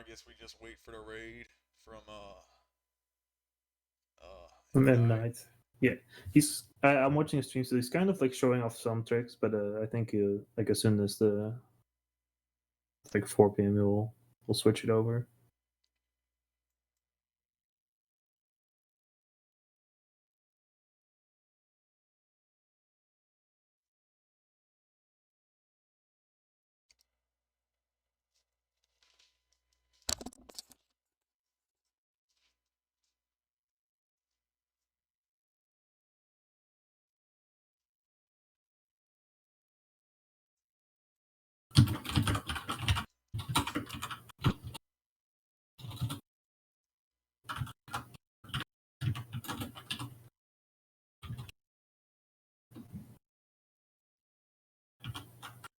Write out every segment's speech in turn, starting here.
I guess we just wait for the raid from And then Night. night. Yeah, I'm watching a stream, so he's kind of like showing off some tricks, but I think like as soon as the it's like 4 p.m. we'll switch it over.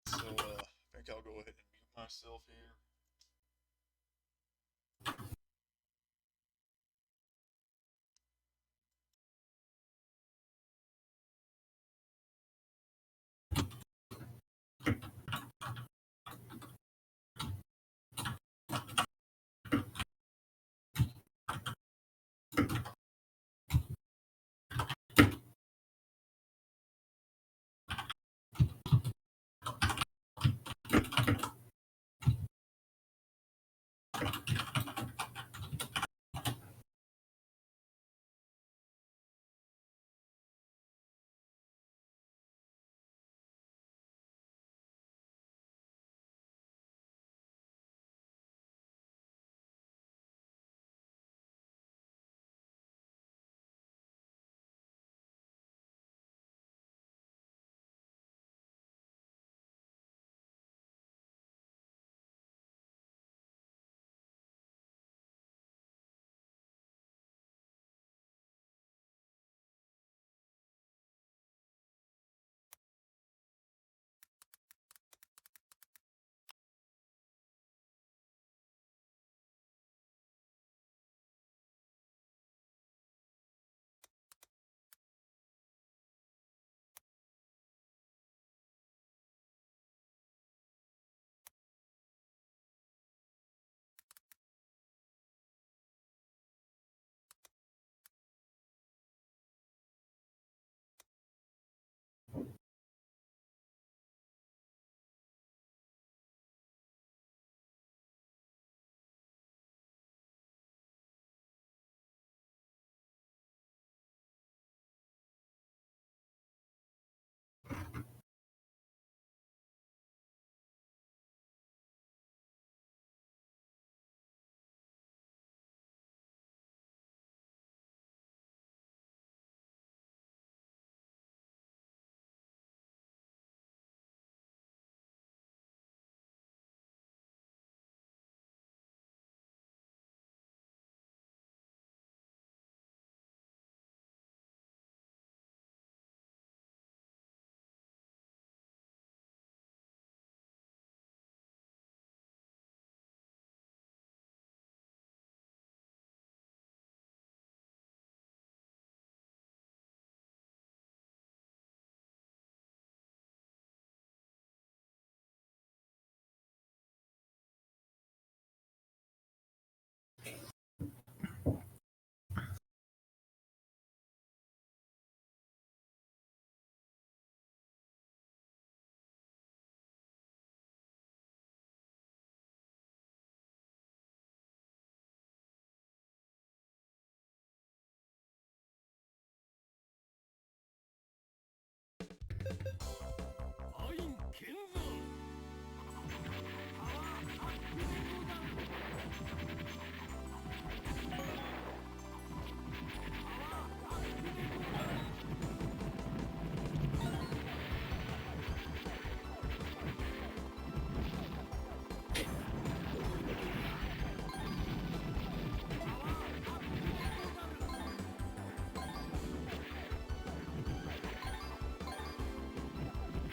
So I think I'll go ahead and mute myself here.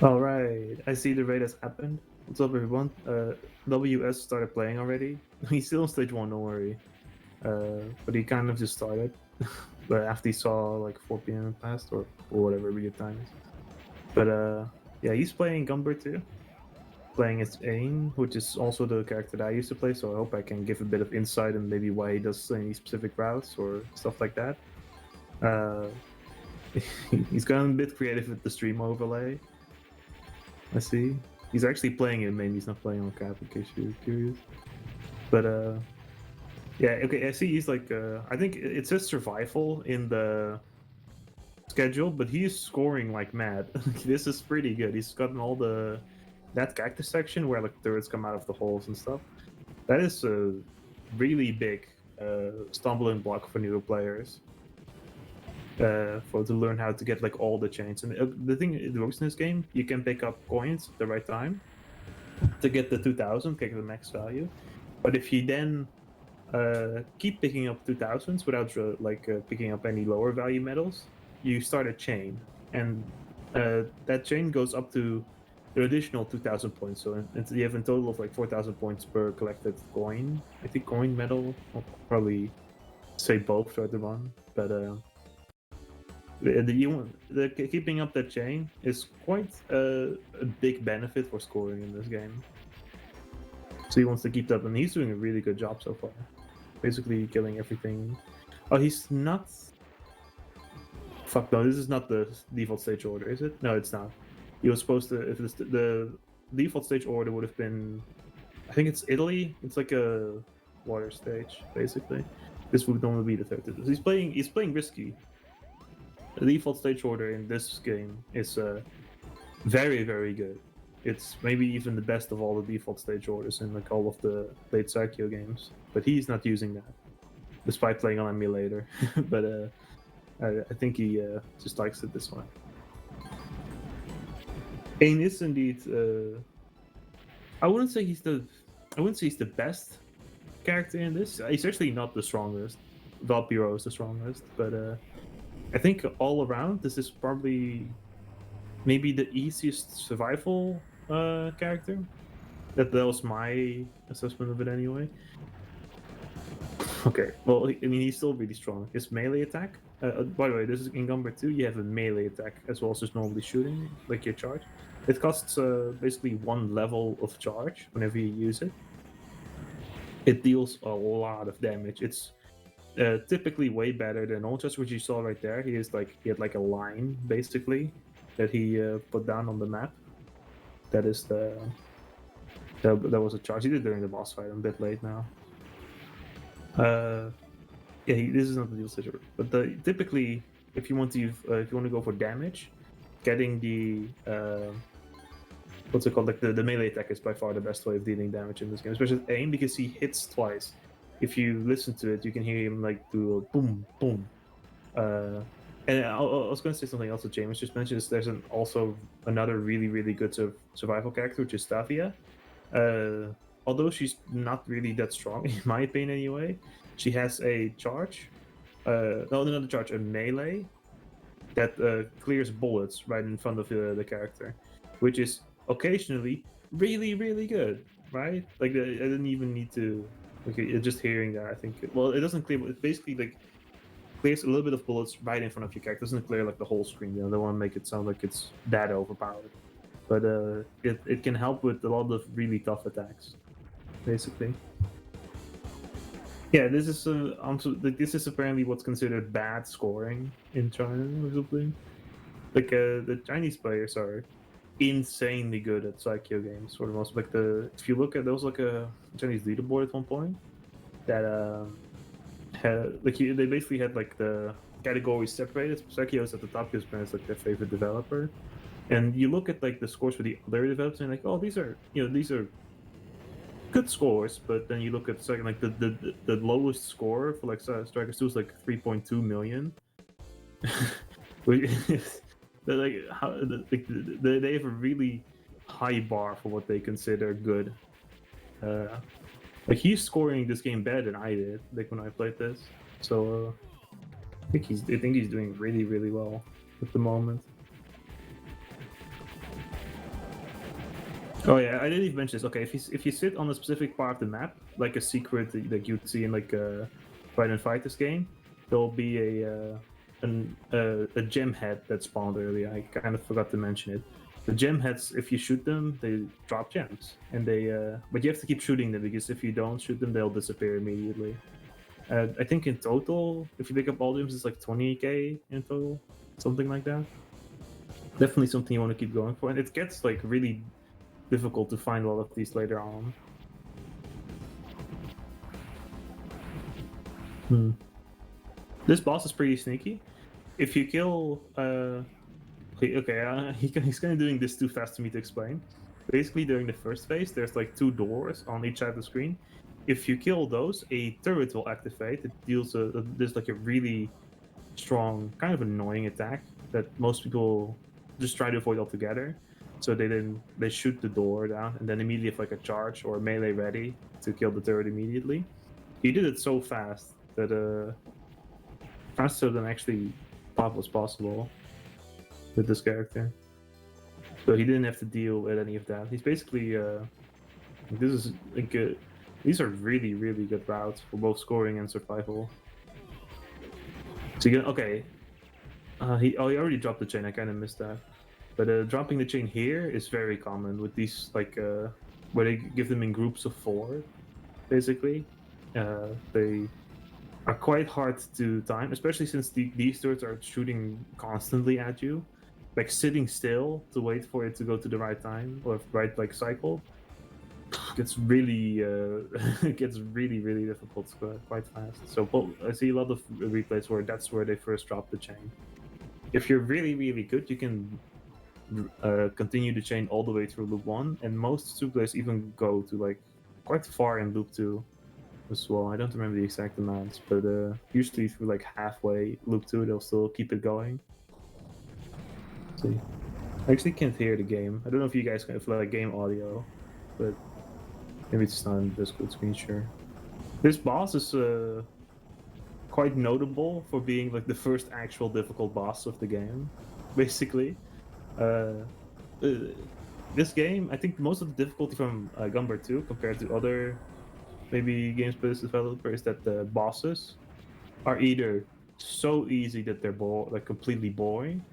All right, I see the raid has happened. What's up, everyone? WS started playing already. He's still on stage 1, don't worry. But he kind of just started. But after he saw like 4 p.m. passed or whatever weird time is. But yeah, he's playing Gunbird too. playing as Aine, which is also the character that I used to play. So I hope I can give a bit of insight and maybe why he does any specific routes or stuff like that. He's gotten a bit creative with the stream overlay. I see. He's actually playing it. Maybe he's not playing on cap in case you're curious. But yeah, okay. I see. He's like I think it says survival in the schedule, but he's scoring like mad. This is pretty good. He's gotten all that cactus section where like turrets come out of the holes and stuff. That is a really big stumbling block for newer players. For to learn how to get like all the chains. And the thing it works in this game, you can pick up coins at the right time to get the 2000, get the max value. But if you then keep picking up 2000s without picking up any lower value medals, you start a chain, and that chain goes up to an additional 2000 points. So you have a total of like 4000 points per collected coin. I think coin medal. I'll probably say both throughout the run, but keeping up that chain is quite a big benefit for scoring in this game. So he wants to keep that, and he's doing a really good job so far. Basically killing everything. Oh, he's not. Fuck no, this is not the default stage order, is it? No, it's not. He was supposed to. If the default stage order would have been, I think it's Italy. It's like a water stage, basically. This would normally be the third. He's playing risky. The default stage order in this game is very, very good. It's maybe even the best of all the default stage orders in like all of the late Psycho games. But he's not using that, despite playing on emulator. But I think he just likes it this way. Aine is indeed. I wouldn't say he's the best character in this. He's actually not the strongest. Valpyro is the strongest, but I think all around this is probably maybe the easiest survival character. That was my assessment of it anyway. Okay, well, I mean, he's still really strong. His melee attack, by the way, this is in Gunbird 2, you have a melee attack as well as just normally shooting, like your charge. It costs basically one level of charge whenever you use it. It deals a lot of damage. It's typically way better than Ultras, which you saw right there. He had like a line basically that he put down on the map. That is that was a charge. He did during the boss fight. I'm a bit late now. Yeah, this is not the deal situation. But typically, if you want to go for damage, getting the what's it called? Like the melee attack is by far the best way of dealing damage in this game, especially with Aim, because he hits twice. If you listen to it, you can hear him like do a boom, boom. And I was going to say something else that James just mentioned. Is there's also another really, really good survival character, which is Stavia. Although she's not really that strong, in my opinion anyway, she has a charge. No, not a charge, a melee that clears bullets right in front of the character, which is occasionally really, really good, right? Like I didn't even need to. Okay, just hearing that, I think. Well, it doesn't clear. It basically like clears a little bit of bullets right in front of your character. It doesn't clear like the whole screen. You know, they want to make it sound like it's that overpowered, but it can help with a lot of really tough attacks, basically. Yeah, this is apparently what's considered bad scoring in China or something. Like the Chinese players are insanely good at Psycho games for the most. Like if you look at, there was like a Chinese leaderboard at one point that they basically had like the categories separated. Psycho is at the top because it's like their favorite developer, and you look at like the scores for the other developers and like, oh, these are good scores, but then you look at second, like the lowest score for like Strikers 2 is like 3.2 million. They're like they have a really high bar for what they consider good. Like he's scoring this game better than I did, like when I played this. So I think he's doing really, really well at the moment. Oh yeah, I didn't even mention this. Okay, if you sit on a specific part of the map, like a secret that you'd see in like a Fight and Fighters game, there'll be a gem head that spawned earlier. I kind of forgot to mention it. The gem heads, if you shoot them, they drop gems, and but you have to keep shooting them because if you don't shoot them, they'll disappear immediately. I think in total, if you pick up all gems, it's like 20k in total, something like that. Definitely something you want to keep going for, and it gets like really difficult to find a lot of these later on. This boss is pretty sneaky. If you kill, he's kind of doing this too fast for me to explain. Basically, during the first phase, there's like 2 doors on each side of the screen. If you kill those, a turret will activate. It deals there's like a really strong, kind of annoying attack that most people just try to avoid altogether. So they shoot the door down and then immediately have like a charge or a melee ready to kill the turret immediately. He did it so fast that faster than actually thought was possible with this character. So he didn't have to deal with any of that. He's basically this is like these are really really good routes for both scoring and survival. So you okay. He already dropped the chain. I kind of missed that. But dropping the chain here is very common with these like where they give them in groups of 4, basically. They are quite hard to time, especially since these turrets are shooting constantly at you. Like sitting still to wait for it to go to the right time or right like cycle gets really gets really difficult quite fast. So I see a lot of replays where that's where they first drop the chain. If you're really good, you can continue the chain all the way through loop 1, and most super players even go to like quite far in loop 2 as well. I don't remember the exact amounts, but usually through like halfway loop 2 they'll still keep it going. See, I actually can't hear the game. I don't know if you guys can feel like game audio, but maybe it's not in Discord screen share. This boss is quite notable for being like the first actual difficult boss of the game, basically. This game, I think most of the difficulty from Gunbird 2 compared to other maybe games by this developer is that the bosses are either so easy that they're like completely boring,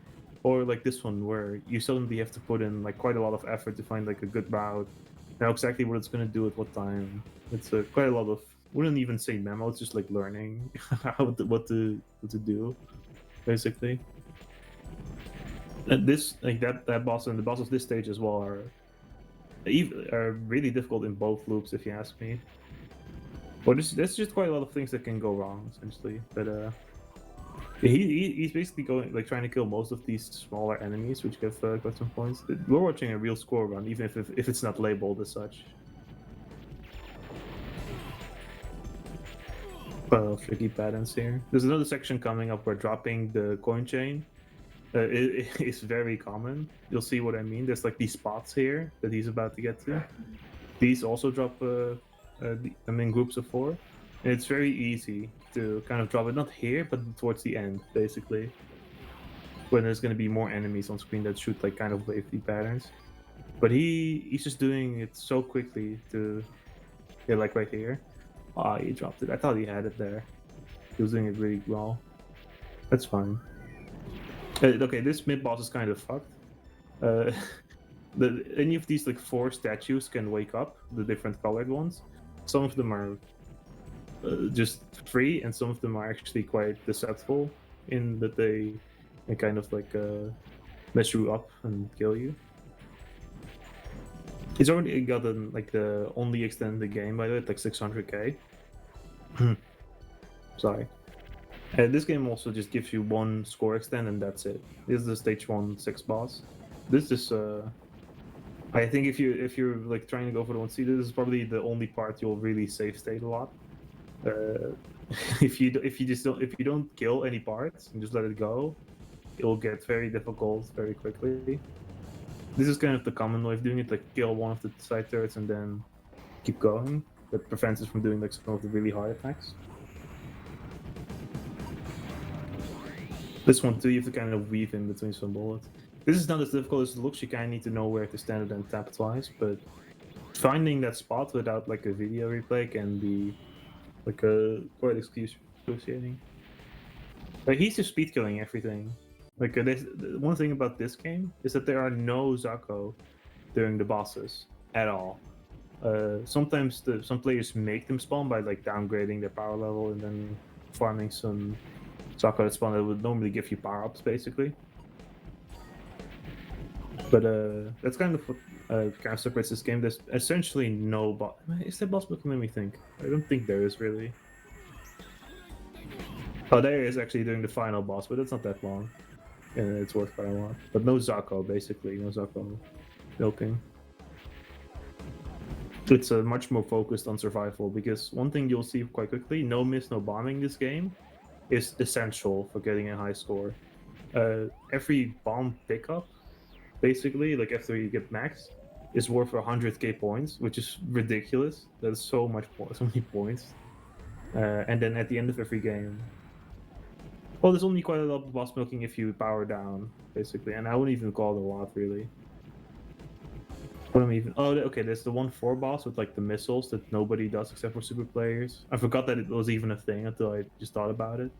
or like this one where you suddenly have to put in like quite a lot of effort to find like a good route, know exactly what it's going to do at what time. It's quite a lot of, wouldn't even say memo, it's just like learning what to do, basically. And this like that boss and the boss of this stage as well are really difficult in both loops, if you ask me. But there's just quite a lot of things that can go wrong, essentially. But he's basically going like trying to kill most of these smaller enemies, which give quite some points. We're watching a real score run, even if it's not labeled as such. Tricky patterns here. There's another section coming up where dropping the coin chain is very common. You'll see what I mean. There's like these spots here that he's about to get to. These also drop them in groups of 4. And it's very easy to kind of drop it, not here, but towards the end, basically. When there's going to be more enemies on screen that shoot like kind of wavy patterns. But he's just doing it so quickly to, yeah, like right here. Ah, he dropped it. I thought he had it there. He was doing it really well. That's fine. Okay, this mid boss is kind of fucked. Any of these like 4 statues can wake up, the different colored ones. Some of them are just free, and some of them are actually quite deceptive in that they kind of like mess you up and kill you. He's already gotten like the only extended game, by the way, like 600k. Sorry. This game also just gives you 1 score extend and that's it. This is the stage 1 6 boss. This is I think if you're like trying to go for the 1C, this is probably the only part you'll really save state a lot. If you don't kill any parts and just let it go, it'll get very difficult very quickly. This is kind of the common way of doing it, like kill one of the side turrets and then keep going. That prevents us from doing like some of the really hard attacks. This one too, you have to kind of weave in between some bullets. This is not as difficult as it looks. You kind of need to know where to stand and tap twice, but finding that spot without like a video replay can be like quite excruciating. Like he's just speed killing everything. Like one thing about this game is that there are no Zako during the bosses at all. Sometimes some players make them spawn by like downgrading their power level and then farming some Zako that spawn that would normally give you power ups, basically. But that's kind of what kind of separates this game. There's essentially no boss. Is there boss looking? Let me think. I don't think there is really. Oh, there is actually during the final boss, but it's not that long, and it's worth quite a lot. But no Zako, basically, no Zako milking. It's much more focused on survival because one thing you'll see quite quickly: no miss, no bombing. This game is essential for getting a high score. Every bomb pickup, basically, like after you get max, is worth 100k points, which is ridiculous. That's so many points. And then at the end of every game, well, there's only quite a lot of boss milking if you power down, basically, and I wouldn't even call it a lot, really. What am I even? Oh, okay. There's the 1-4 boss with like the missiles that nobody does except for super players. I forgot that it was even a thing until I just thought about it.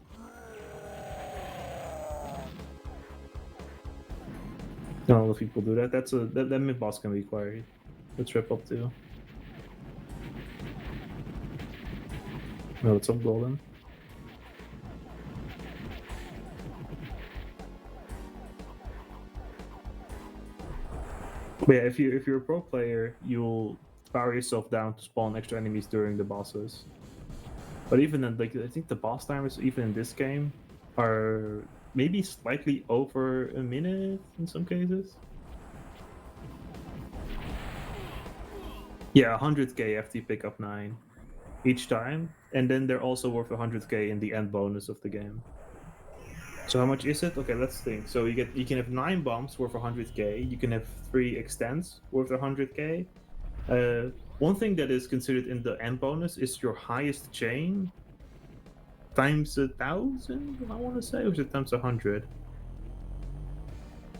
Not a lot of people do that. That mid boss can be quite a trip up too. No, it's up golden. But yeah, if you're a pro player, you'll power yourself down to spawn extra enemies during the bosses. But even then, like I think the boss timers, even in this game, are maybe slightly over a minute in some cases. Yeah, 100k after you pick up 9 each time, and then they're also worth 100k in the end bonus of the game. So how much is it? Okay, let's think. So you can have 9 bombs worth 100k. You can have 3 extends worth 100k. One thing that is considered in the end bonus is your highest chain times 1,000. I want to say, or is it times 100?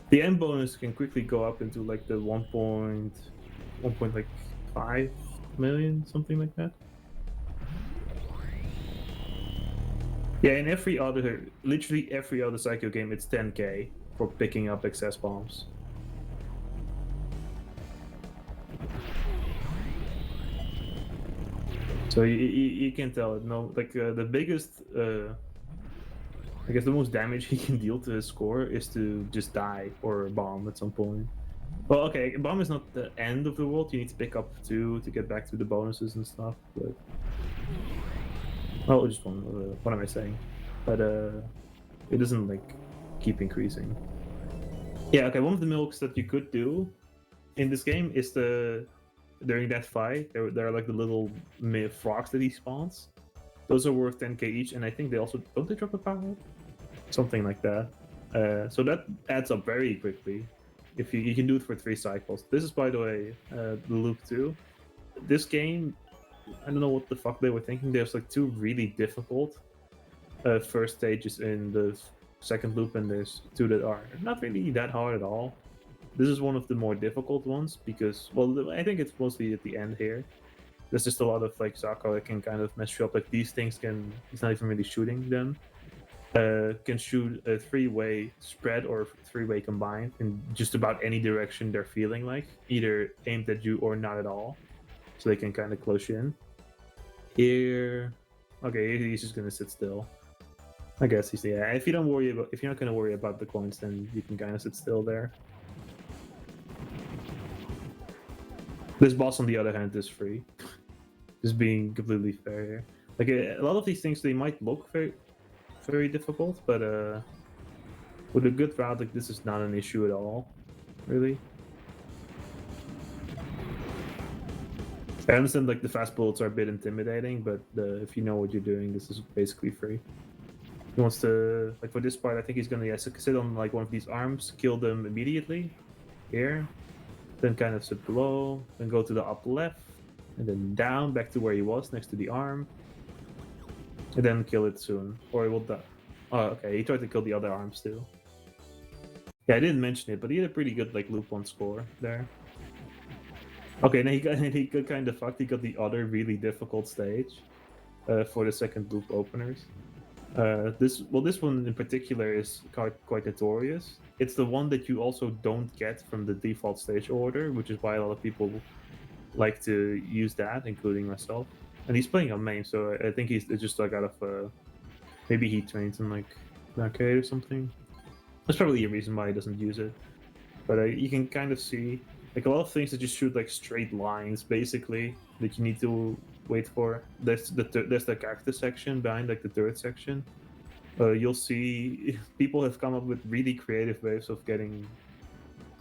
The end bonus can quickly go up into like the 1.5 million, something like that. Yeah, in literally every other Psycho game, it's 10k for picking up excess bombs. So you can tell it. No, like the biggest, I guess the most damage he can deal to his score is to just die or bomb at some point. Well, okay, bomb is not the end of the world. You need to pick up 2 to get back to the bonuses and stuff. But oh, just one. What am I saying? But it doesn't like keep increasing. Yeah, okay. One of the milks that you could do in this game is during that fight, there are like the little frogs that he spawns. Those are worth 10k each, and I think they also don't they drop a power, something like that. So that adds up very quickly. If you can do it for 3 cycles. This is, by the way, the loop 2. This game, I don't know what the fuck they were thinking. There's like 2 really difficult first stages in the second loop, and there's 2 that are not really that hard at all. This is one of the more difficult ones because, well, I think it's mostly at the end here. There's just a lot of like Zako that can kind of mess you up. Like these things he's not even really shooting them. Can shoot a 3-way spread or 3-way combined in just about any direction they're feeling like, either aimed at you or not at all. So they can kind of close you in. Here, okay, he's just gonna sit still. I guess if you're not gonna worry about the coins, then you can kind of sit still there. This boss, on the other hand, is free. Just being completely fair here. Like a lot of these things, they might look very, very difficult, but with a good route like this, is not an issue at all, really. I understand like the fast bullets are a bit intimidating, but if you know what you're doing, this is basically free. He wants to, like for this part, I think he's gonna sit on like one of these arms, kill them immediately, here, then kind of sit below, then go to the up left, and then down back to where he was next to the arm, and then kill it soon, or he will die. Oh, okay, he tried to kill the other arms too. Yeah, I didn't mention it, but he had a pretty good like loop 1 score there. Okay, and he got kind of fucked. He got the other really difficult stage for the second loop openers. This one in particular is quite notorious. It's the one that you also don't get from the default stage order, which is why a lot of people like to use that, including myself. And he's playing on MAME, so I think he's just like out of maybe he trains in like an arcade or something. That's probably a reason why he doesn't use it. But you can kind of see like a lot of things that just shoot like straight lines, basically, that you need to wait for. There's the cactus section behind like the turret section. You'll see people have come up with really creative ways of getting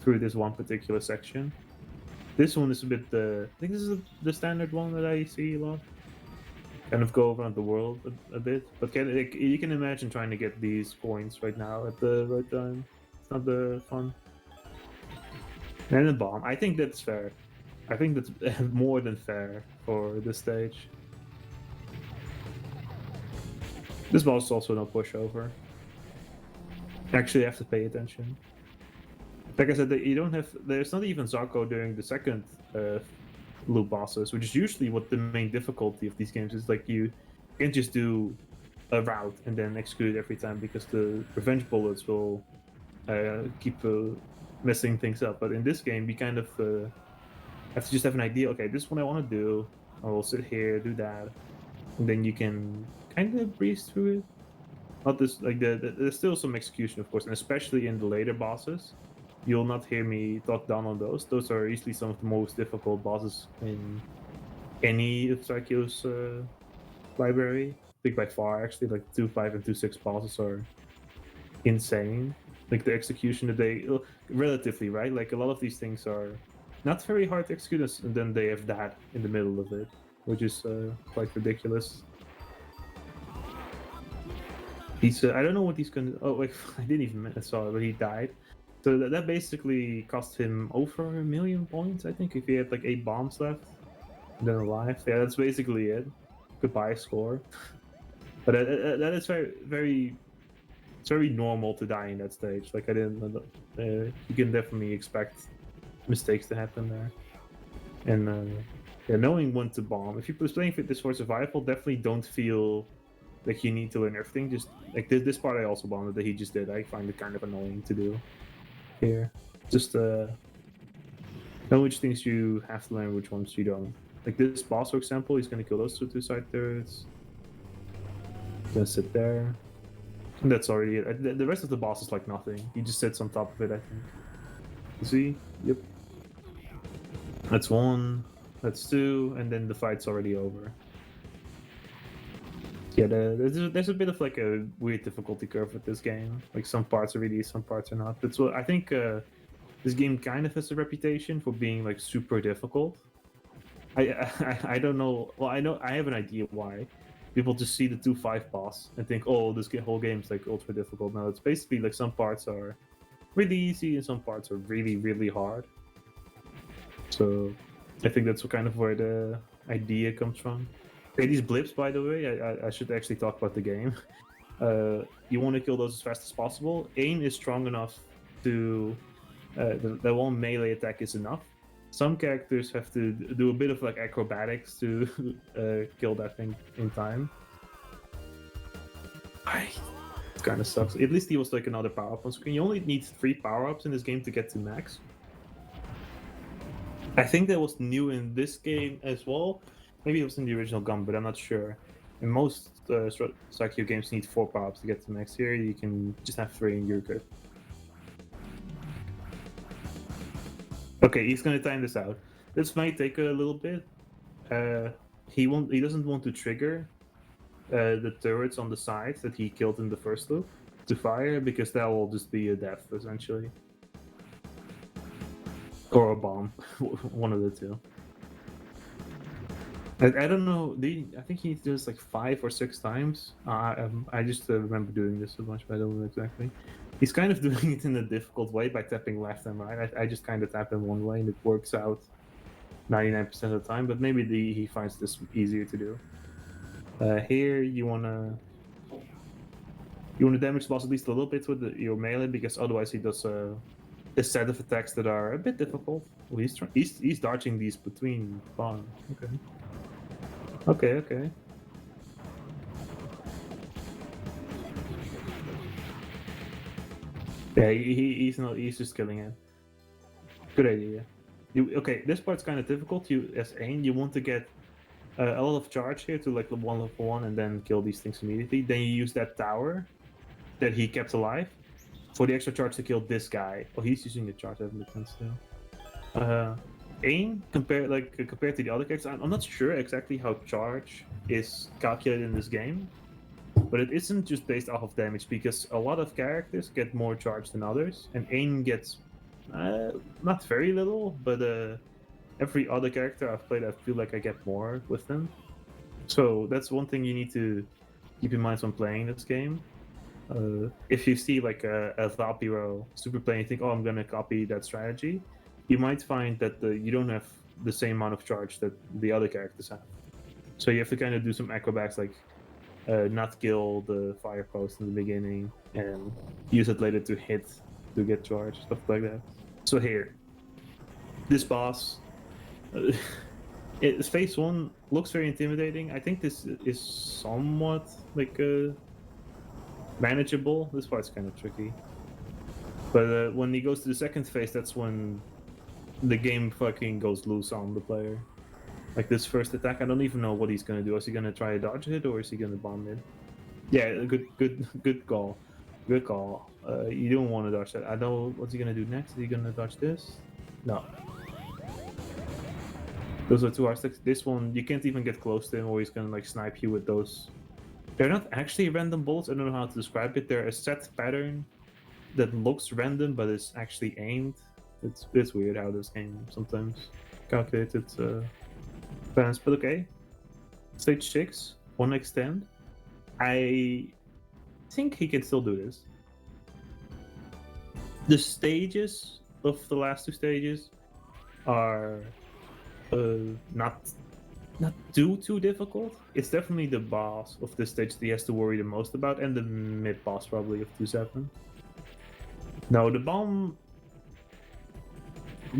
through this one particular section. This one is a bit I think this is the standard one that I see a lot. Kind of go around the world a bit, but you can imagine trying to get these points right now at the right time. It's not the fun. And a bomb. I think that's fair. I think that's more than fair for this stage. This boss is also no pushover. Actually, you have to pay attention. Like I said, you don't have. There's not even Zarko during the second loop bosses, which is usually what the main difficulty of these games is. Like you can't just do a route and then execute it every time because the revenge bullets will keep messing things up. But in this game, you kind of have to just have an idea. Okay, this is what I want to do. I will sit here, do that, and then you can kind of breeze through it. Not this like there's still some execution, of course, and especially in the later bosses. You'll not hear me talk down on those. Those are easily some of the most difficult bosses in any of Psycho's library. I think by far, actually, like 2.5 and 2.6 bosses are insane. Like the execution that they relatively right. Like a lot of these things are not very hard to execute, and then they have that in the middle of it, which is quite ridiculous. He's I don't know what he's gonna. Oh wait, I didn't even saw it, but he died. So that basically cost him over 1 million points, I think, if he had like 8 bombs left and then alive. Yeah, that's basically it. Goodbye score. But that is it's very normal to die in that stage. Like I didn't, you can definitely expect mistakes to happen there. And yeah, knowing when to bomb. If you're playing this for survival, definitely don't feel like you need to learn everything. Just like this part, I also bombed that he just did. I find it kind of annoying to do. Here, just know which things you have to learn, which ones you don't. Like this boss, for example, he's gonna kill those two side turrets. Gonna sit there, and that's already it. The rest of the boss is like nothing. He just sits on top of it, I think. See? Yep. That's one. That's two, and then the fight's already over. Yeah, there's a bit of like a weird difficulty curve with this game. Like some parts are really, some parts are not. That's what I think. This game kind of has a reputation for being like super difficult. I don't know. Well, I know I have an idea why. People just see the 2.5 boss and think, oh, this whole game's like ultra difficult. No, it's basically like some parts are really easy and some parts are really, really hard. So I think that's kind of where the idea comes from. Okay, these blips, by the way, I should actually talk about the game. You want to kill those as fast as possible. Aine is strong enough to the one melee attack is enough. Some characters have to do a bit of like acrobatics to kill that thing in time. It kind of sucks. At least he was like another power up on screen. You only need 3 power-ups in this game to get to max. I think that was new in this game as well. Maybe it was in the original Gunbird, I'm not sure. In most Psycho games, you need 4 power-ups to get to max. Here, you can just have 3 and you're good. Okay, he's gonna time this out. This might take a little bit. He doesn't want to trigger the turrets on the sides that he killed in the first loop to fire, because that will just be a death, essentially. Or a bomb. One of the two. I don't know. I think he does like 5 or 6 times. I just remember doing this so much, but I don't know exactly. He's kind of doing it in a difficult way by tapping left and right. I just kind of tap him one way and it works out 99% of the time, but maybe he finds this easier to do. Here you wanna damage the boss at least a little bit with your melee, because otherwise he does a set of attacks that are a bit difficult. Well, he's dodging these between bombs. Okay. Yeah, he's not. He's just killing it. Good idea. Okay, this part's kind of difficult. You as Aine, you want to get a lot of charge here to like level 1 and then kill these things immediately. Then you use that tower that he kept alive for the extra charge to kill this guy. Oh, he's using the charge. That makes sense too. Aine compared to the other characters, I'm not sure exactly how charge is calculated in this game, but it isn't just based off of damage because a lot of characters get more charge than others, and Aine gets not very little, but every other character I've played, I feel like I get more with them. So that's one thing you need to keep in mind when playing this game. If you see like a Valpiro super play and you think, oh, I'm gonna copy that strategy, you might find that you don't have the same amount of charge that the other characters have. So you have to kind of do some acrobats, like not kill the fire post in the beginning and use it later to hit to get charge, stuff like that. So here, this boss, phase 1 looks very intimidating. I think this is somewhat like manageable. This part's kind of tricky. But when he goes to the second phase, that's when the game fucking goes loose on the player. Like this first attack, I don't even know what he's gonna do. Is he gonna try to dodge it or is he gonna bomb it? Yeah, good call. Good call. You don't want to dodge that. I know what's he gonna do next. Is he gonna dodge this? No. Those are 2 hard sticks. This one, you can't even get close to him or he's gonna like snipe you with those. They're not actually random bullets. I don't know how to describe it. They're a set pattern that looks random but is actually aimed. It's weird how this game sometimes calculated balance, but okay. Stage 6, 1 extend. I think he can still do this. The stages of the last 2 stages are not too difficult. It's definitely the boss of this stage that he has to worry the most about, and the mid boss probably of 2-7. No, the bomb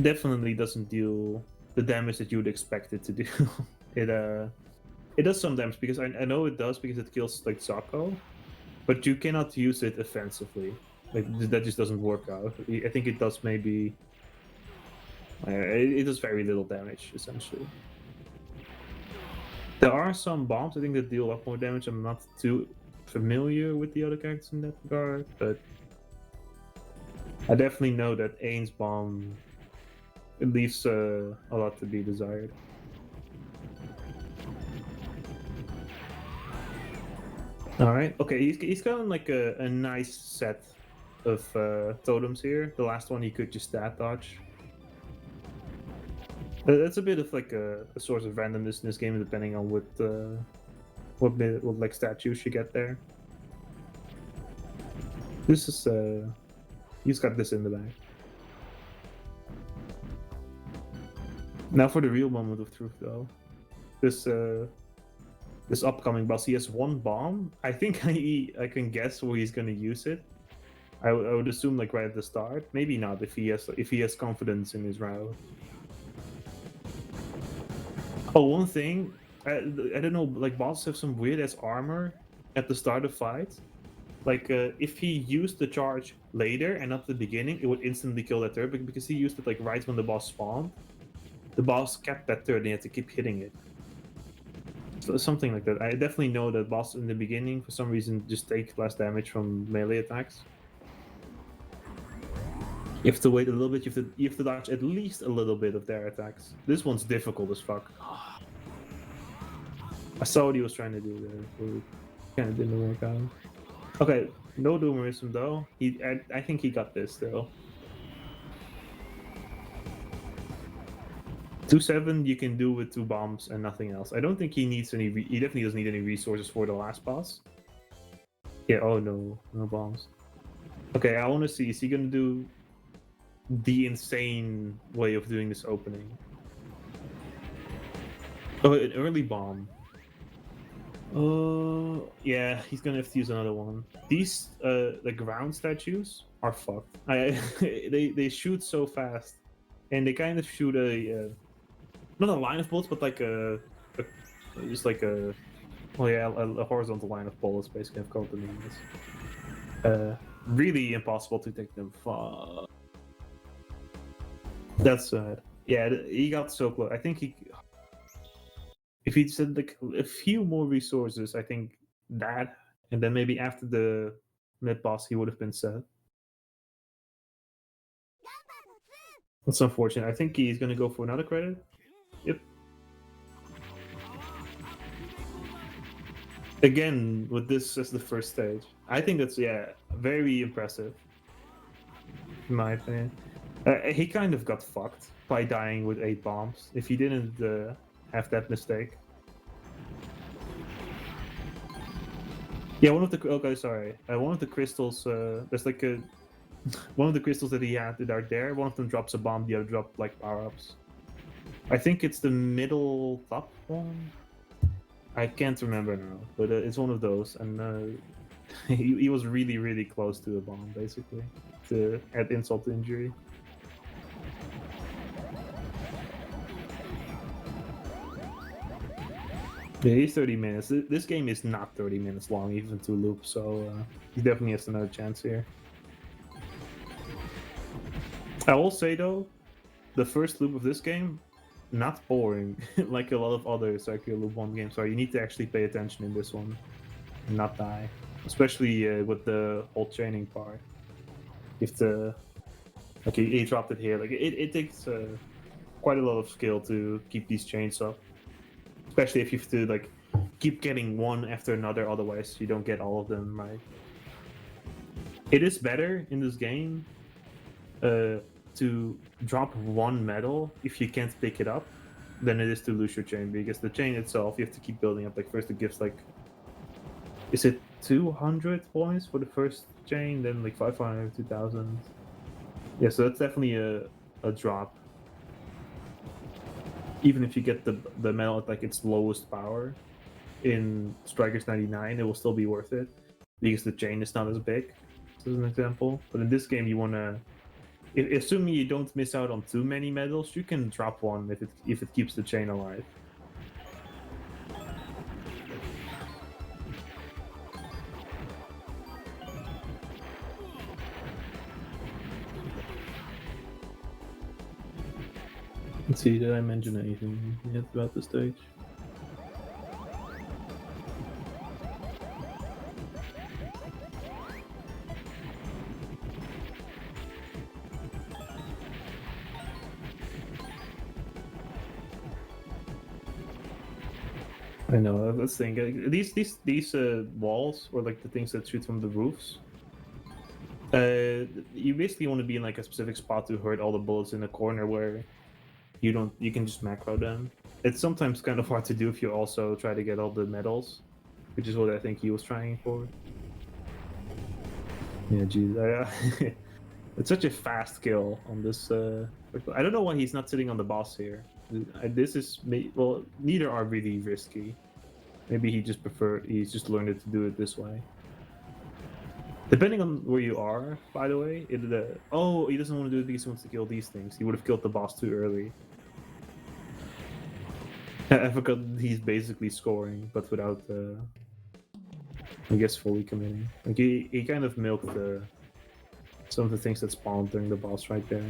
definitely doesn't deal the damage that you would expect it to do. It does some damage because I know it does because it kills like Zako, but you cannot use it offensively. Like that just doesn't work out. I think it does maybe. It does very little damage essentially. There are some bombs I think that deal a lot more damage. I'm not too familiar with the other characters in that regard, but I definitely know that Aine's bomb it leaves a lot to be desired. All right. Okay. He's got like a nice set of totems here. The last one he could just stat dodge. That's a bit of like a source of randomness in this game, depending on what like statues you get there. This is he's got this in the bag. Now for the real moment of truth, though. This upcoming boss, he has 1 bomb. I think I can guess where he's gonna use it. I would assume like right at the start. Maybe not if he has confidence in his route. Oh, one thing, I don't know. Like bosses have some weird ass armor at the start of fights. Like if he used the charge later and not the beginning, it would instantly kill that turret because he used it like right when the boss spawned. The boss kept that turret and he had to keep hitting it. So something like that. I definitely know that boss in the beginning, for some reason, just take less damage from melee attacks. You have to wait a little bit. You have to dodge at least a little bit of their attacks. This one's difficult as fuck. I saw what he was trying to do there. It kind of didn't work out. Okay, no doomerism though. I think he got this though. 2-7 you can do with 2 bombs and nothing else. I don't think he needs any. He definitely doesn't need any resources for the last boss. Yeah. Oh no, no bombs. Okay, I want to see. Is he gonna do the insane way of doing this opening? Oh, an early bomb. Oh, yeah, he's gonna have to use another one. These the ground statues are fucked. They shoot so fast, and they kind of shoot a not a line of bullets, but like just like a horizontal line of bullets. Basically, I've called the name. really impossible to take them. Fuck. That's sad. Yeah, he got so close. I think if he said like a few more resources, I think that, and then maybe after the mid boss, he would have been set. That's unfortunate. I think he's gonna go for another credit. Yep. Again, with this as the first stage, I think that's very impressive, in my opinion. He kind of got fucked by dying with 8 bombs. If he didn't have that mistake. Yeah, one of the one of the crystals. There's like a one of the crystals that he had that are there. One of them drops a bomb. The other dropped like power ups. I think it's the middle top one. I can't remember now, but it's one of those, and he was really close to a bomb, basically, to add insult to injury. Yeah, he's 30 minutes. This game is not 30 minutes long, even to loop, so he definitely has another chance here. I will say though, the first loop of this game, not boring, like a lot of other circular loop 1 games are. You need to actually pay attention in this one and not die, especially with the whole training part. If the like he dropped it here, like it takes quite a lot of skill to keep these chains up, especially if you have to like keep getting one after another, otherwise you don't get all of them right. It is better in this game to drop one medal if you can't pick it up than it is to lose your chain, because the chain itself you have to keep building up. Like first it gives like, is it 200 points for the first chain, then like 500, 2000. Yeah, so that's definitely a drop. Even if you get the medal at like its lowest power in Strikers 99, it will still be worth it because the chain is not as big, as an example. But in this game, you want to, assuming you don't miss out on too many medals, you can drop one if it keeps the chain alive. Let's see, did I mention anything yet about the stage? I know. Let's think. These walls, or like the things that shoot from the roofs. You basically want to be in like a specific spot to hurt all the bullets in a corner where you can just macro them. It's sometimes kind of hard to do if you also try to get all the medals, which is what I think he was trying for. Yeah, geez, it's such a fast kill on this. I don't know why he's not sitting on the boss here. This is well, neither are really risky. Maybe he's just learned it to do it this way. Depending on where you are, by the way, he doesn't want to do it because he wants to kill these things. He would have killed the boss too early. I forgot he's basically scoring, but without, I guess, fully committing. Like he kind of milked some of the things that spawned during the boss right there.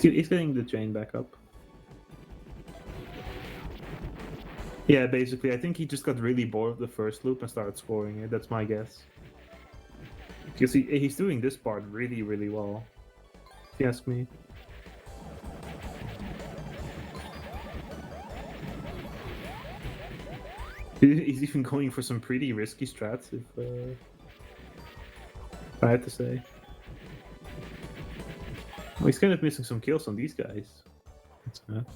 He's getting the chain back up. Yeah, basically, I think he just got really bored of the first loop and started scoring it. That's my guess. Because he's doing this part really well, if you ask me. He's even going for some pretty risky strats, if I had to say. Well, he's kind of missing some kills on these guys. That's bad.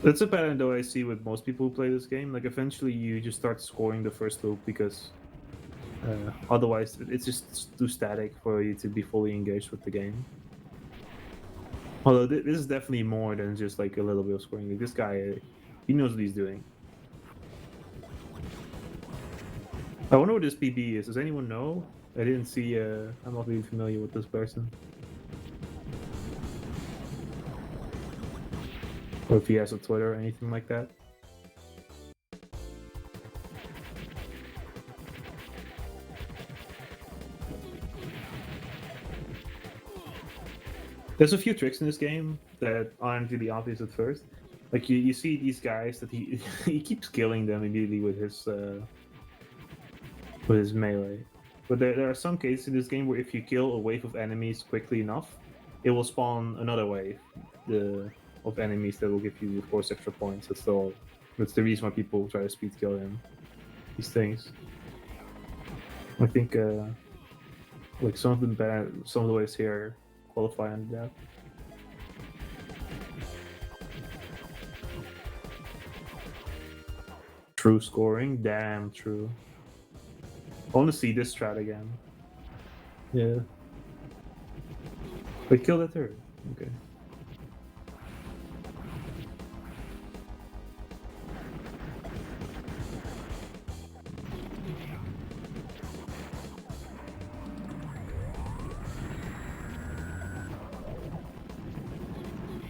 That's a pattern though I see with most people who play this game. Like eventually you just start scoring the first loop because otherwise it's just too static for you to be fully engaged with the game. Although this is definitely more than just like a little bit of scoring. Like, this guy, he knows what he's doing. I wonder what this PB is. Does anyone know? I didn't see. I'm not really familiar with this person. Or if he has a Twitter or anything like that. There's a few tricks in this game that aren't really obvious at first. Like you see these guys that he he keeps killing them immediately with his melee. But there are some cases in this game where if you kill a wave of enemies quickly enough, it will spawn another wave of enemies that will give you, of course, extra points. That's the reason why people try to speed kill him. These things. I think like some of the waves here qualify under that. True scoring, damn true. I want to see this strat again. Yeah. But kill the third. Okay.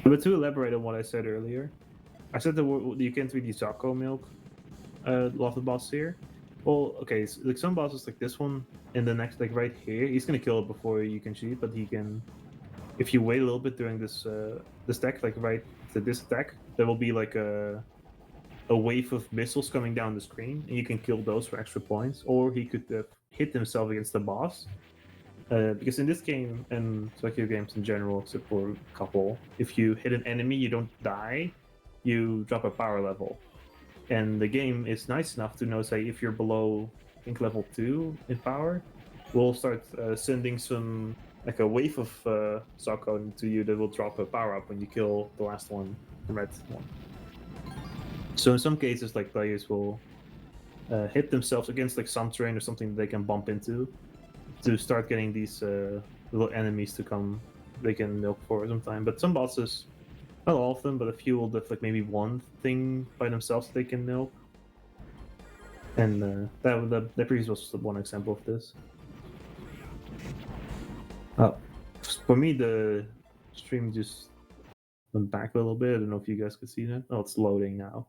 But to elaborate on what I said earlier, I said that you can't really Zako milk a lot of the bosses here. Well, okay, so, like some bosses like this one, and the next, like right here, he's gonna kill it before you can cheat, but he can. If you wait a little bit during this deck, like right to this attack, there will be like a wave of missiles coming down the screen, and you can kill those for extra points. Or he could hit himself against the boss. Because in this game and Tokyo games in general, except for a couple, if you hit an enemy, you don't die, you drop a power level. And the game is nice enough to know, say, if you're below, I think level 2 in power, we'll start sending some, like a wave of Zako to you that will drop a power up when you kill the last one, the red one. So in some cases, like players will hit themselves against like some terrain or something that they can bump into to start getting these little enemies to come they can milk for some time. But some bosses, not all of them, but a few will have like maybe one thing by themselves they can milk. And that previous was one example of this. For me, the stream just went back a little bit. I don't know if you guys could see that. Oh, it's loading now.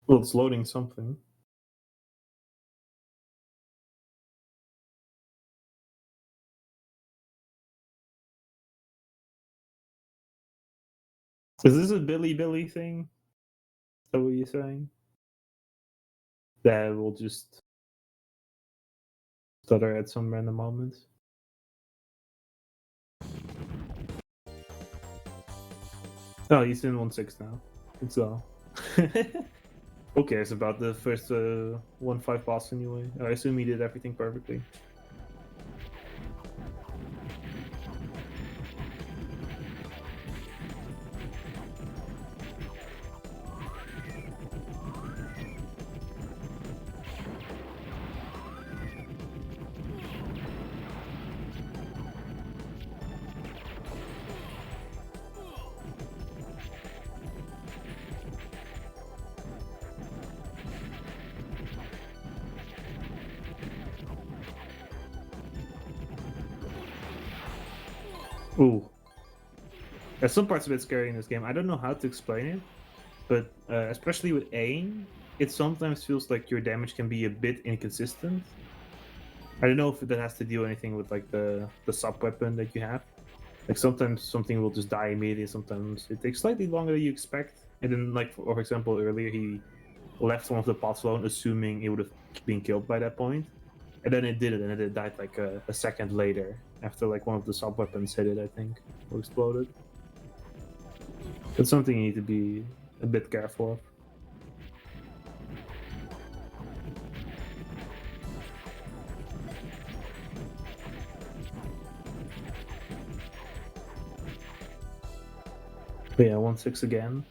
Well, it's loading something. Is this a Billy thing? Is that what you're saying? That will just stutter at some random moments? Oh, he's in 1-6 now. It's all. Who cares about the first 1-5 boss anyway? I assume he did everything perfectly. Ooh. There's some parts a bit scary in this game. I don't know how to explain it, but especially with Aine, it sometimes feels like your damage can be a bit inconsistent. I don't know if that has to do anything with like the sub weapon that you have. Like sometimes something will just die immediately, sometimes it takes slightly longer than you expect. And then, like for example, earlier he left one of the pots alone, assuming it would have been killed by that point, and then it didn't, and it died like a second later after like one of the sub weapons hit it, I think, or exploded. That's something you need to be a bit careful of. But yeah, 1-6 again.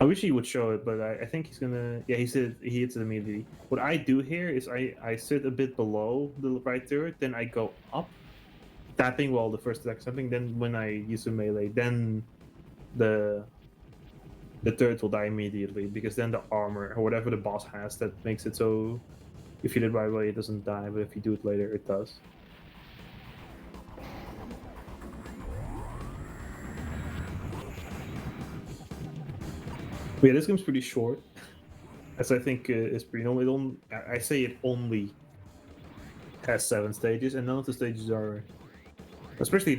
I wish he would show it, but I think he's gonna. Yeah, he said he hits it immediately. What I do here is I sit a bit below the right turret, then I go up, tapping while the first attack is happening. Then when I use a melee, then the turret will die immediately because then the armor or whatever the boss has that makes it so if you do it right away it doesn't die, but if you do it later it does. But yeah, this game's pretty short, as I think is pretty normal. I say it only has 7 stages, and none of the stages are, especially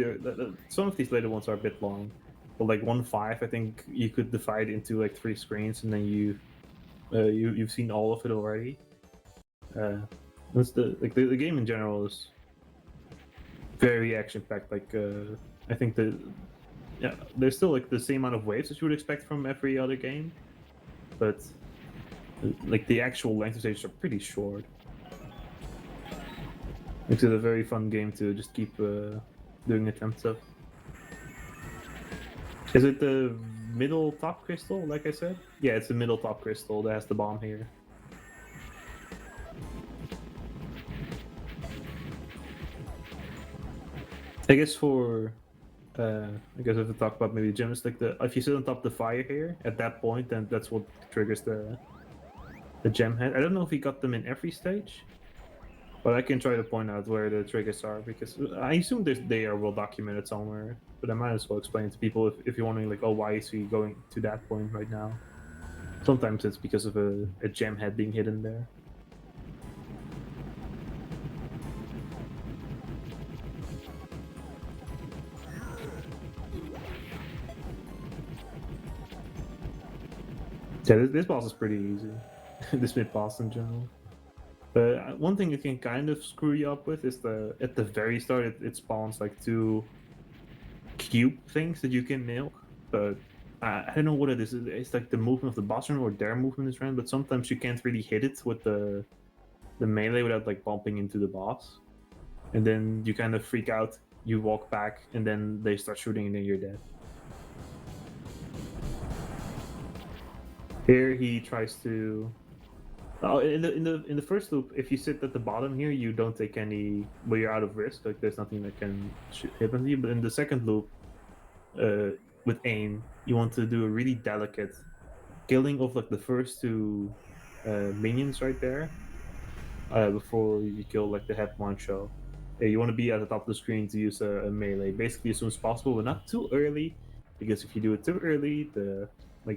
some of these later ones are a bit long. But like 1-5, I think you could divide into like 3 screens, and then you've seen all of it already. That's the game in general is very action packed. Like I think there's still like the same amount of waves as you would expect from every other game, but like the actual length of stages are pretty short. Makes it a very fun game to just keep doing attempts of. Is it the middle top crystal, like I said? Yeah, it's the middle top crystal that has the bomb here. I guess I guess if we talk about maybe gems, like if you sit on top of the fire here, at that point, then that's what triggers the gem head. I don't know if he got them in every stage, but I can try to point out where the triggers are because I assume they are well documented somewhere. But I might as well explain to people if you're wondering, like, oh, why is he going to that point right now? Sometimes it's because of a gem head being hidden there. Yeah, this boss is pretty easy. This mid boss in general. But one thing it can kind of screw you up with is at the very start it spawns like 2 cube things that you can milk. But I don't know what it is. It's like the movement of the boss run or their movement is random. But sometimes you can't really hit it with the melee without like bumping into the boss, and then you kind of freak out. You walk back, and then they start shooting, and then you're dead. Here he tries to. Oh, in the first loop, if you sit at the bottom here, you don't take any. Well, you're out of risk. Like there's nothing that can happen to you. But in the second loop, with Aine, you want to do a really delicate killing of like the first 2 minions right there, before you kill like the head one show. You want to be at the top of the screen to use a melee basically as soon as possible, but not too early, because if you do it too early,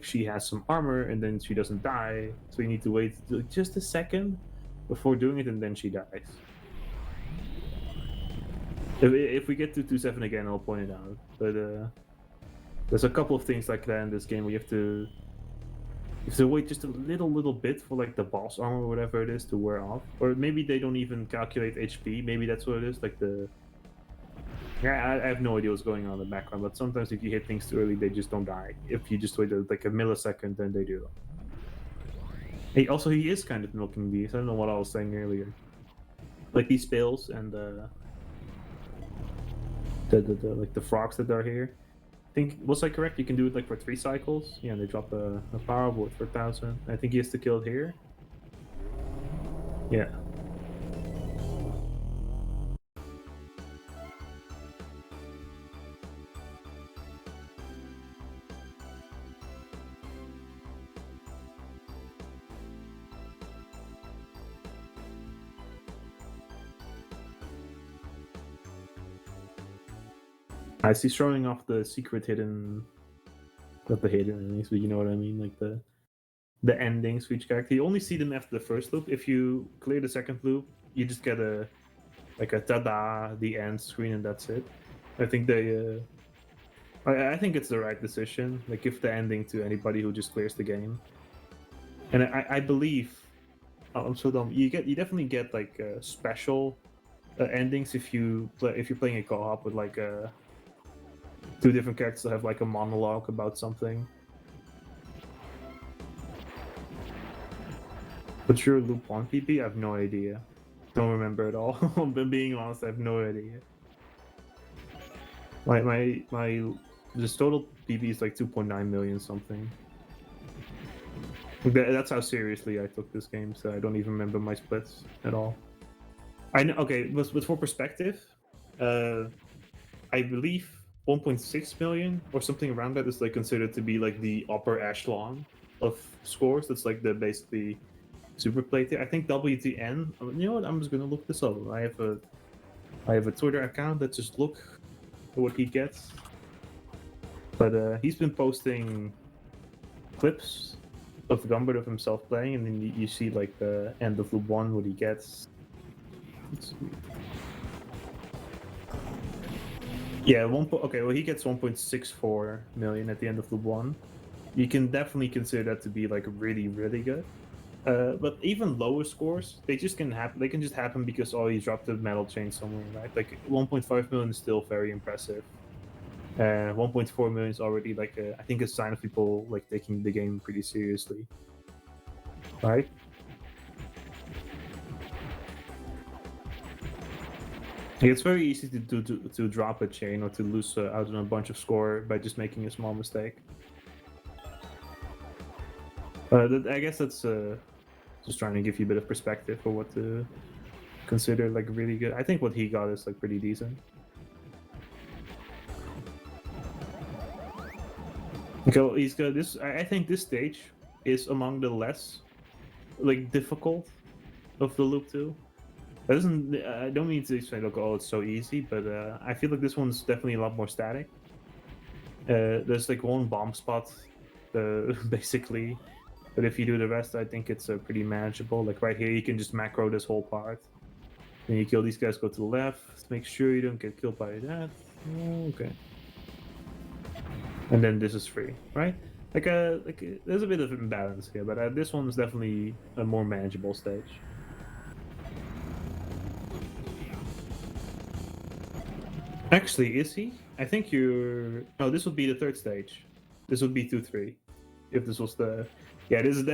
she has some armor and then she doesn't die. So you need to wait just a second before doing it, and then she dies. If we get to 2-7 again, I'll point it out. But there's a couple of things like that in this game where you have to wait just a little bit for like the boss armor or whatever it is to wear off, or maybe they don't even calculate HP. Maybe that's what it is. Like I have no idea what's going on in the background, but sometimes if you hit things too early, they just don't die. If you just wait like a millisecond, then they do. Hey, also he is kind of milking these. I don't know what I was saying earlier. Like these spills and the like the frogs that are here. I think, was I correct? You can do it like for 3 cycles. Yeah, they drop a power board for 1,000. I think he has to kill it here. Yeah. I see showing off the secret hidden, not the hidden endings, but you know what I mean, like the endings for each character. You only see them after the first loop. If you clear the second loop, you just get a tada, the end screen, and that's it. I think I think it's the right decision. Like, give the ending to anybody who just clears the game. And I believe, oh, I'm so dumb. You definitely get like special endings if you're playing a co-op with like 2 different characters that have like a monologue about something. But your loop 1 PP, I have no idea. Don't remember at all. But being honest, I have no idea. My this total PB is like 2.9 million something. That's how seriously I took this game, so I don't even remember my splits at all. I know, okay, but for perspective, I believe 1.6 million or something around that is like considered to be like the upper echelon of scores. That's like the basically super play tier. I think WTN. You know what? I'm just gonna look this up. I have a Twitter account. Let's just look at what he gets. But he's been posting clips of the Gunbird of himself playing, and then you see like the end of loop 1 what he gets. Yeah, okay, well he gets 1.64 million at the end of loop 1. You can definitely consider that to be like really, really good. But even lower scores, they just can happen. They can just happen because he dropped the metal chain somewhere, right? Like 1.5 million is still very impressive. 1.4 million is already like I think a sign of people like taking the game pretty seriously, right? It's very easy to drop a chain or to lose out on a bunch of score by just making a small mistake. I guess that's just trying to give you a bit of perspective for what to consider like really good. I think what he got is like pretty decent. Okay, he's got this. I think this stage is among the less like difficult of the loop 2. That doesn't. I don't mean to explain like, oh, it's so easy, but I feel like this one's definitely a lot more static. There's like one bomb spot, basically, but if you do the rest, I think it's pretty manageable. Like right here, you can just macro this whole part. Then you kill these guys, go to the left. Make sure you don't get killed by that. Okay. And then this is free, right? There's a bit of imbalance here, but this one is definitely a more manageable stage. Actually, is he? I think you're. No, this would be the third stage. This would be 2-3. If this was the. Yeah, this is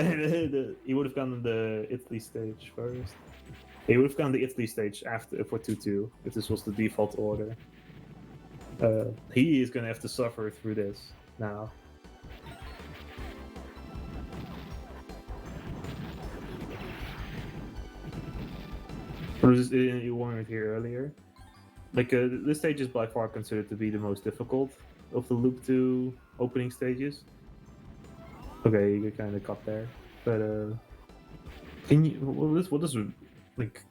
he would have gone the Italy stage first. He would have gone the Italy stage after for 2-2 if this was the default order. He is gonna have to suffer through this now. You wanted here earlier. Like this stage is by far considered to be the most difficult of the loop 2 opening stages. Okay, you get kind of cut there, but can you? What does like?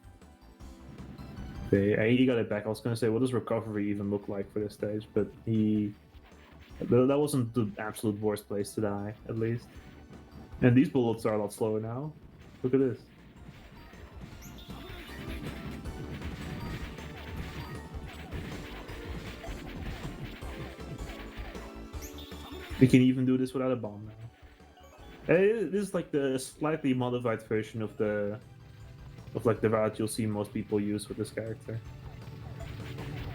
Okay, he got it back. I was gonna say, what does recovery even look like for this stage? But that wasn't the absolute worst place to die, at least. And these bullets are a lot slower now. Look at this. We can even do this without a bomb now. This is like the slightly modified version of the route you'll see most people use with this character.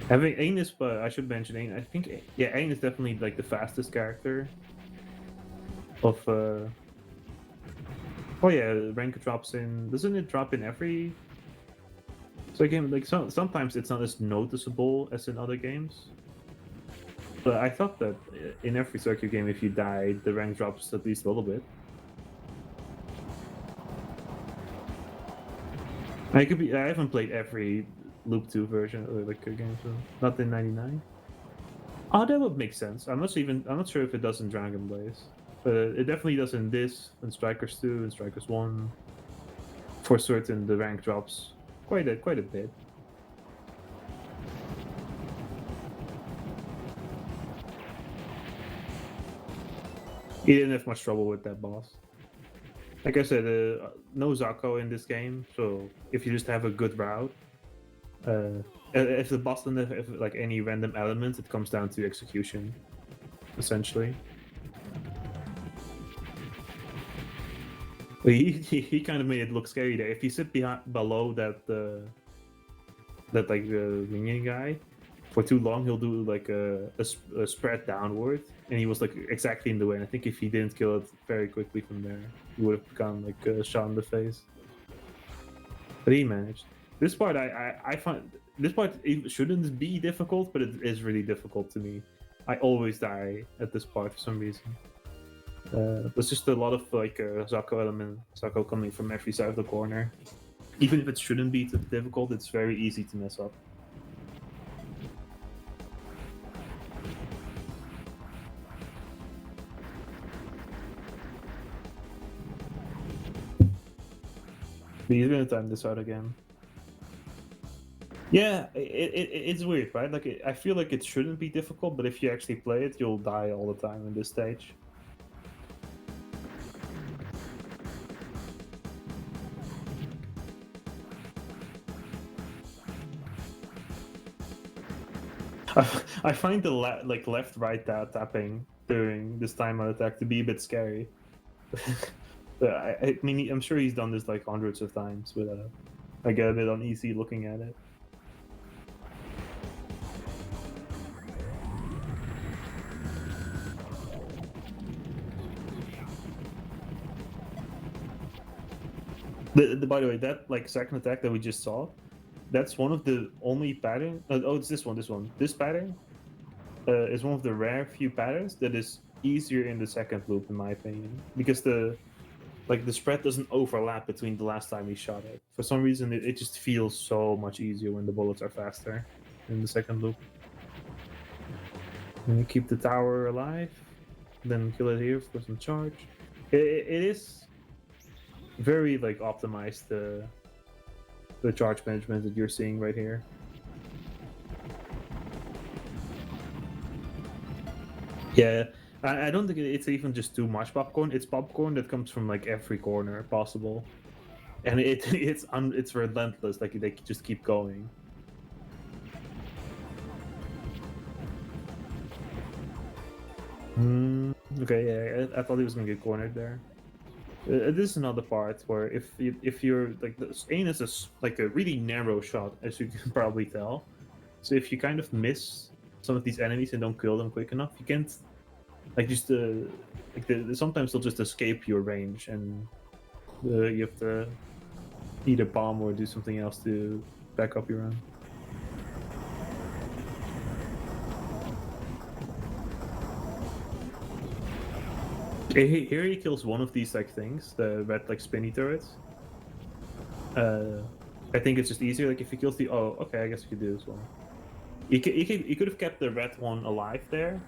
Having Aine is, but I should mention Aine. I think Aine is definitely like the fastest character. Of oh yeah, rank drops in. Doesn't it drop in every? So again, like sometimes it's not as noticeable as in other games. But I thought that in every circuit game, if you die, the rank drops at least a little bit. I haven't played every Loop 2 version or like a game, so not in 99. Oh, that would make sense. I'm not sure if it does in Dragon Blaze, but it definitely does in this, in Strikers 2, and Strikers 1. For certain, the rank drops quite a bit. He didn't have much trouble with that boss. Like I said, no Zako in this game, so if you just have a good route, if the boss doesn't have like any random elements, it comes down to execution, essentially. But he kind of made it look scary there. If you sit below that like the minion guy for too long, he'll do like a spread downward, and he was like exactly in the way. And I think if he didn't kill it very quickly from there, he would have gone like shot in the face. But he managed. This part I find this part it shouldn't be difficult, but it is really difficult to me. I always die at this part for some reason. There's just a lot of like Zako coming from every side of the corner. Even if it shouldn't be too difficult, it's very easy to mess up. But he's gonna time this out again. Yeah, it's weird, right? Like, I feel like it shouldn't be difficult, but if you actually play it, you'll die all the time in this stage. I find the left-right tapping during this timeout attack to be a bit scary. But I mean, I'm sure he's done this like hundreds of times, but I get a bit uneasy looking at it. By the way, that like second attack that we just saw, that's one of the only pattern. Oh, it's this one. This pattern is one of the rare few patterns that is easier in the second loop, in my opinion, because the spread doesn't overlap between the last time we shot it. For some reason, it just feels so much easier when the bullets are faster in the second loop. And you keep the tower alive, then kill it here for some charge. It is very like optimized the charge management that you're seeing right here. Yeah, I don't think it's even just too much popcorn. It's popcorn that comes from like every corner possible, and it's relentless. Like they just keep going. Okay, yeah, I thought he was gonna get cornered there. This is another part where if you're like Aine is like a really narrow shot, as you can probably tell. So if you kind of miss some of these enemies and don't kill them quick enough, you can't like just sometimes they'll just escape your range, and you have to either bomb or do something else to back up your run. Here he kills one of these like things, the red like spinny turrets. I think it's just easier. Like if he kills the okay, I guess you could do this one. You could have kept the red one alive there,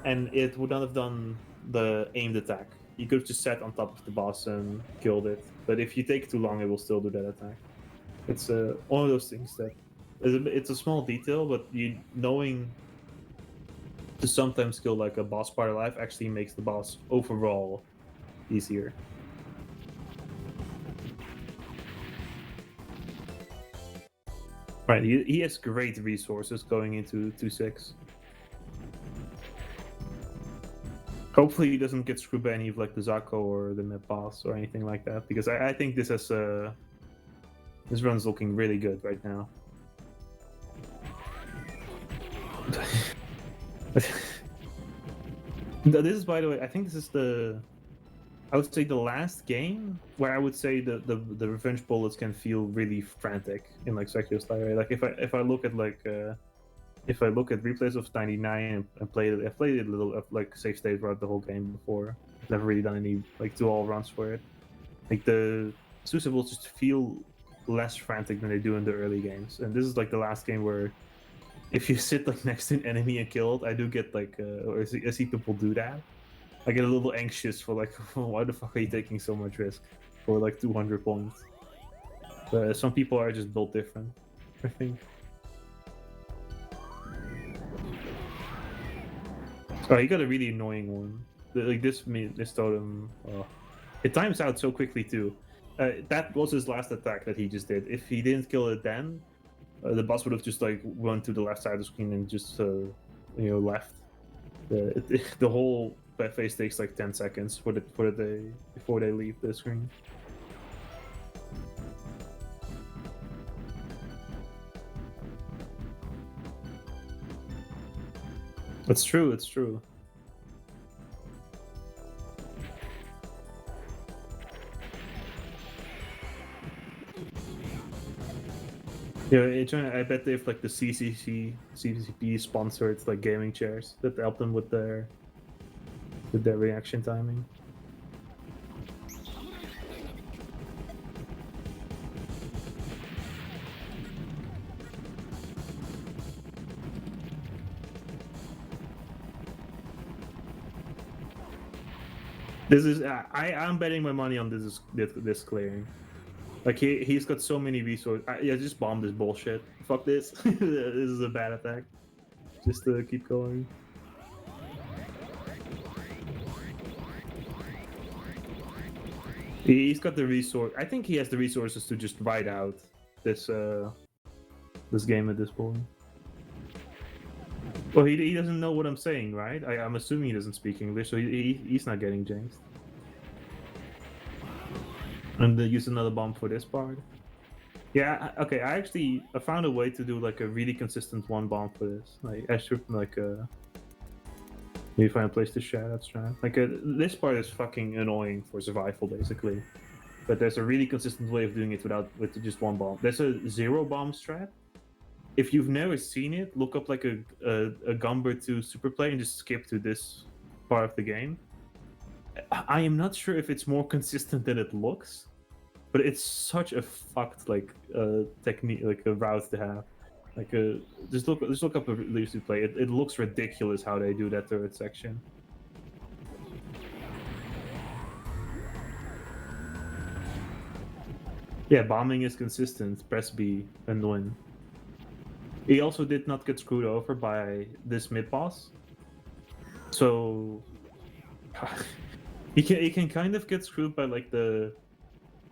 and it would not have done the aimed attack. You could have just sat on top of the boss and killed it. But if you take too long, it will still do that attack. It's one of those things that it's a small detail, but knowing to sometimes kill like a boss part alive actually makes the boss overall easier. Right, he has great resources going into 2-6. Hopefully he doesn't get screwed by any of like the Zako or the mid boss or anything like that, because I think this run's looking really good right now. This is, by the way, I think this is I would say the last game where I would say the revenge bullets can feel really frantic in like Sekiro style. Right? Like if I look at like if I look at replays of 99 and played it, I played it a little like safe state throughout the whole game before. I've never really done any like dual runs for it. Like the suicide bullets just feel less frantic than they do in the early games, and this is like the last game where if you sit like next to an enemy and kill it, I do get like or I see people do that. I get a little anxious for like, why the fuck are you taking so much risk for like 200 points? But some people are just built different, I think. Oh, he got a really annoying one. Like this totem, it times out so quickly too. That was his last attack that he just did. If he didn't kill it then, the boss would have just like run to the left side of the screen and just left. The whole phase takes like 10 seconds before they leave the screen. It's true. It's true. Yeah, I bet they have like the CCP sponsored like gaming chairs that help them with their reaction timing. This is I'm betting my money on this clearing. Like he's got so many resources. Yeah, just bomb this bullshit. Fuck this. This is a bad attack. Just to keep going. He's got the resource. I think he has the resources to just ride out this this game at this point. Well, he doesn't know what I'm saying, right? I'm assuming he doesn't speak English, so he's not getting jinxed. And then use another bomb for this part. Yeah, okay. I found a way to do like a really consistent one bomb for this. Like I should like maybe find a place to share that strat. Like this part is fucking annoying for survival basically, but there's a really consistent way of doing it with just one bomb. There's a zero bomb strat. If you've never seen it, look up like a Gunbird 2 super play and just skip to this part of the game. I am not sure if it's more consistent than it looks, but it's such a fucked like technique, like a route to have. Like just look up a Lucy play. It looks ridiculous how they do that third section. Yeah, bombing is consistent. Press B and win. He also did not get screwed over by this mid boss, so he can kind of get screwed by like the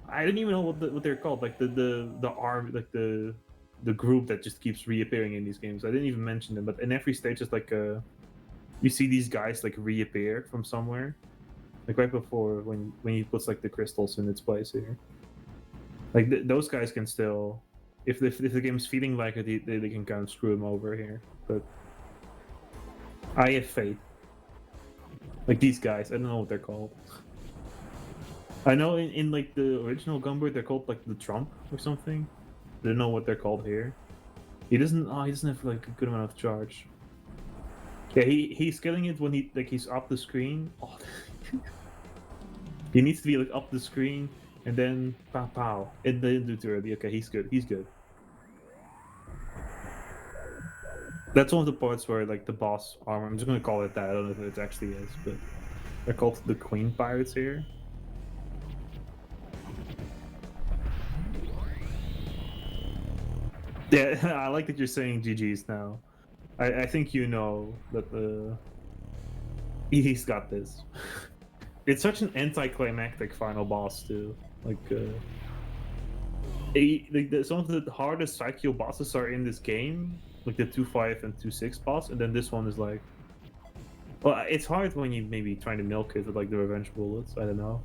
I don't even know what they're called, like the arm, like the group that just keeps reappearing in these games. I didn't even mention them, but in every stage, it's like you see these guys like reappear from somewhere, like right before when he puts like the crystals in its place here. Like those guys can still, if the game's feeling like it, they can kind of screw him over here. But I have faith. Like these guys, I don't know what they're called. I know in like the original Gunbird, they're called like the Trump or something. I don't know what they're called here. He doesn't. Oh, he doesn't have like a good amount of charge. Yeah, he's killing it when he's up the screen. Oh, he needs to be like up the screen and then pow pow. It didn't do too early. Okay, he's good. He's good. That's one of the parts where like the boss armor. I'm just gonna call it that. I don't know if it actually is, but they're called the Queen Pirates here. Yeah, I like that you're saying GG's now. I think you know that he's got this. It's such an anticlimactic final boss too. Like some of the hardest Psycho bosses are in this game, like the 2-5 and 2-6 boss, and then this one is like, well, it's hard when you maybe trying to milk it with like the revenge bullets. I don't know.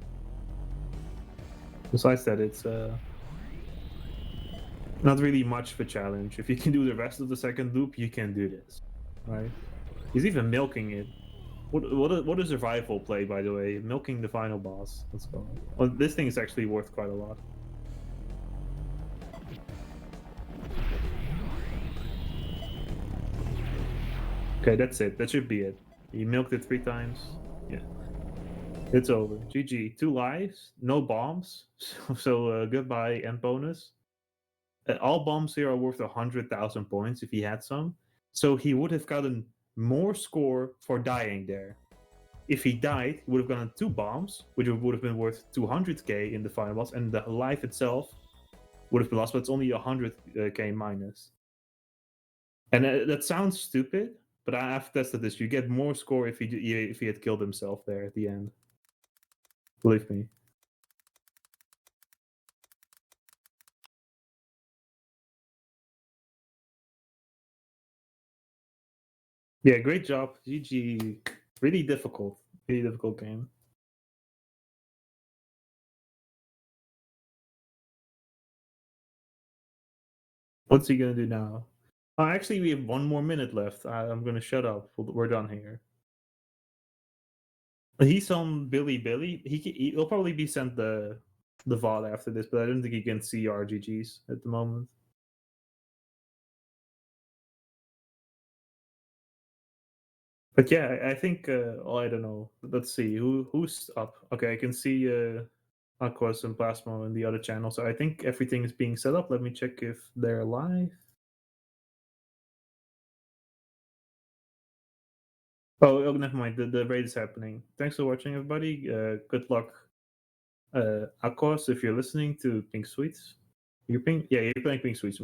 Besides that, it's not really much of a challenge. If you can do the rest of the second loop, you can do this, right? He's even milking it. What a survival play, by the way. Milking the final boss. Let's go. Well, this thing is actually worth quite a lot. Okay, that's it. That should be it. You milked it 3 times. Yeah. It's over. GG. 2 lives, no bombs. So goodbye end bonus. All bombs here are worth 100,000 points if he had some. So he would have gotten more score for dying there. If he died, he would have gotten 2 bombs, which would have been worth 200k in the final boss, and the life itself would have been lost, but it's only 100k minus. And that sounds stupid, but I have tested this. You get more score if he had killed himself there at the end. Believe me. Yeah, great job. GG. Really difficult. Really difficult game. What's he gonna do now? Actually, we have 1 more minute left. I'm gonna shut up. We're done here. He's on Billy Billy. He'll probably be sent the VOD after this, but I don't think he can see RGGs at the moment. But yeah, I think I don't know. Let's see who's up. Okay, I can see Aquas and Plasma in the other channel. So I think everything is being set up. Let me check if they're live. Oh, never mind. The raid is happening. Thanks for watching, everybody. Good luck, Aquas, if you're listening to Pink Sweets. Yeah, you're playing Pink Sweets.